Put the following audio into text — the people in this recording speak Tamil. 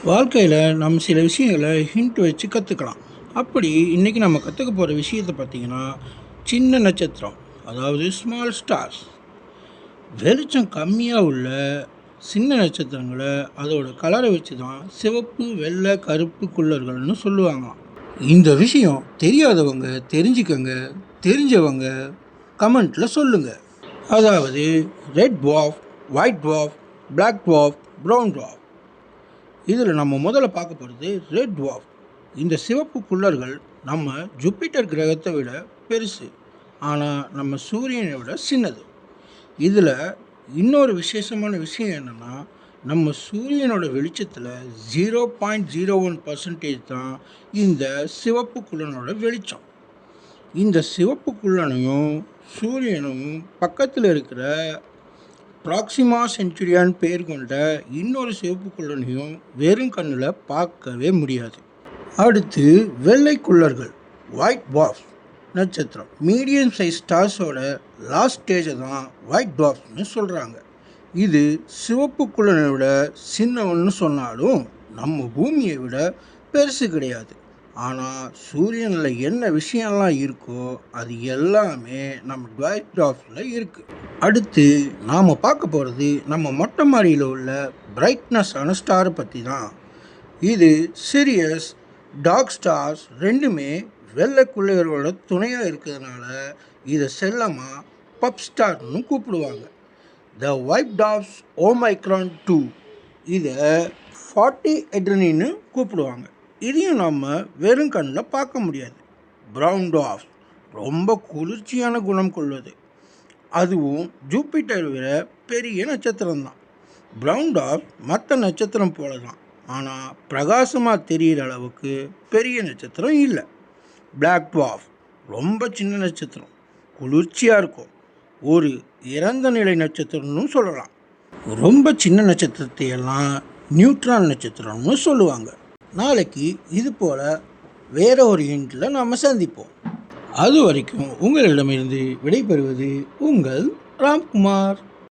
வாழ்க்கையில் நம்ம சில விஷயங்களை ஹிண்ட் வச்சு கற்றுக்கலாம். அப்படி இன்றைக்கி நம்ம கற்றுக்க போகிற விஷயத்தை பார்த்திங்கன்னா, சின்ன நட்சத்திரம், அதாவது ஸ்மால் ஸ்டார்ஸ். வெளிச்சம் கம்மியாக உள்ள சின்ன நட்சத்திரங்களை அதோட கலரை வச்சு தான் சிவப்பு, வெள்ளை, கருப்பு குள்ளர்கள்னு சொல்லுவாங்களாம். இந்த விஷயம் தெரியாதவங்க தெரிஞ்சுக்கங்க, தெரிஞ்சவங்க கமெண்ட்டில் சொல்லுங்கள். அதாவது ரெட் ட்வார்ஃப், ஒயிட் ட்வார்ஃப், பிளாக் ட்வார்ஃப், ப்ரௌன் ட்வார்ஃப். இதில் நம்ம முதல்ல பார்க்க போகிறது ரெட் ட்வார்ஃப். இந்த சிவப்பு குள்ளர்கள் நம்ம ஜூபிட்டர் கிரகத்தை விட பெருசு, ஆனால் நம்ம சூரியனை விட சின்னது. இதில் இன்னொரு விசேஷமான விஷயம் என்னென்னா, நம்ம சூரியனோட வெளிச்சத்தில் 0.01% தான் இந்த சிவப்பு குள்ளனோட வெளிச்சம். இந்த சிவப்பு குள்ளனையும் சூரியனும் பக்கத்தில் இருக்கிற ப்ராக்சிமா சென்ச்சுரியான் பேர் கொண்ட இன்னொரு சிவப்பு குள்ளனையும் வெறும் கண்ணில் பார்க்கவே முடியாது. அடுத்து வெள்ளை குள்ளர்கள், ஒயிட் ட்வார்ஃப் நட்சத்திரம். மீடியம் சைஸ் ஸ்டார்ஸோட லாஸ்ட் ஸ்டேஜை தான் ஒயிட் ட்வார்ஃப்னு சொல்கிறாங்க. இது சிவப்பு குள்ளனை விட சின்னவன்னு சொன்னாலும் நம்ம பூமியை விட பெருசு கிடையாது. ஆனால் சூரியனில் என்ன விஷயம்லாம் இருக்கோ அது எல்லாமே நம்ம ஒயிட் ட்வார்ஃபில் இருக்குது. அடுத்து நாம் பார்க்க போகிறது நம்ம மொட்டை மாடியில் உள்ள பிரைட்னஸான ஸ்டாரை பற்றி தான். இது சிரியஸ், டார்க் ஸ்டார்ஸ் ரெண்டுமே வெள்ளை குள்ளர்களோட துணையாக இருக்கிறதுனால இதை செல்லமாக பப் ஸ்டார்னு கூப்பிடுவாங்க. த ஒயிட் டார்ஃப்ஸ் ஓமைக்ரான் 2 இதை 40 எட்ரனின்னு கூப்பிடுவாங்க. இதையும் நம்ம வெறும் கண்ணில் பார்க்க முடியாது. ப்ரௌன் டார்ஃப் ரொம்ப குளிர்ச்சியான குணம் கொள்வது, அதுவும் ஜூபிட்டர் விட பெரிய நட்சத்திரம் தான். ப்ரௌன் டார்ஃப் மற்ற நட்சத்திரம் போல தான், ஆனால் பிரகாசமாக தெரிகிற அளவுக்கு பெரிய நட்சத்திரம் இல்லை. பிளாக் ட்வார்ஃப் ரொம்ப சின்ன நட்சத்திரம், குளிர்ச்சியாக இருக்கும், ஒரு இறந்த நிலை நட்சத்திரம்னு சொல்லலாம். ரொம்ப சின்ன நட்சத்திரத்தை எல்லாம் நியூட்ரான் நட்சத்திரம்னு சொல்லுவாங்க. நாளைக்கு இது போல் வேற ஒரு ஹிண்டில் நாம் சந்திப்போம். அது வரைக்கும் உங்களிடமிருந்து விடைபெறுவது உங்கள் ராம்குமார்.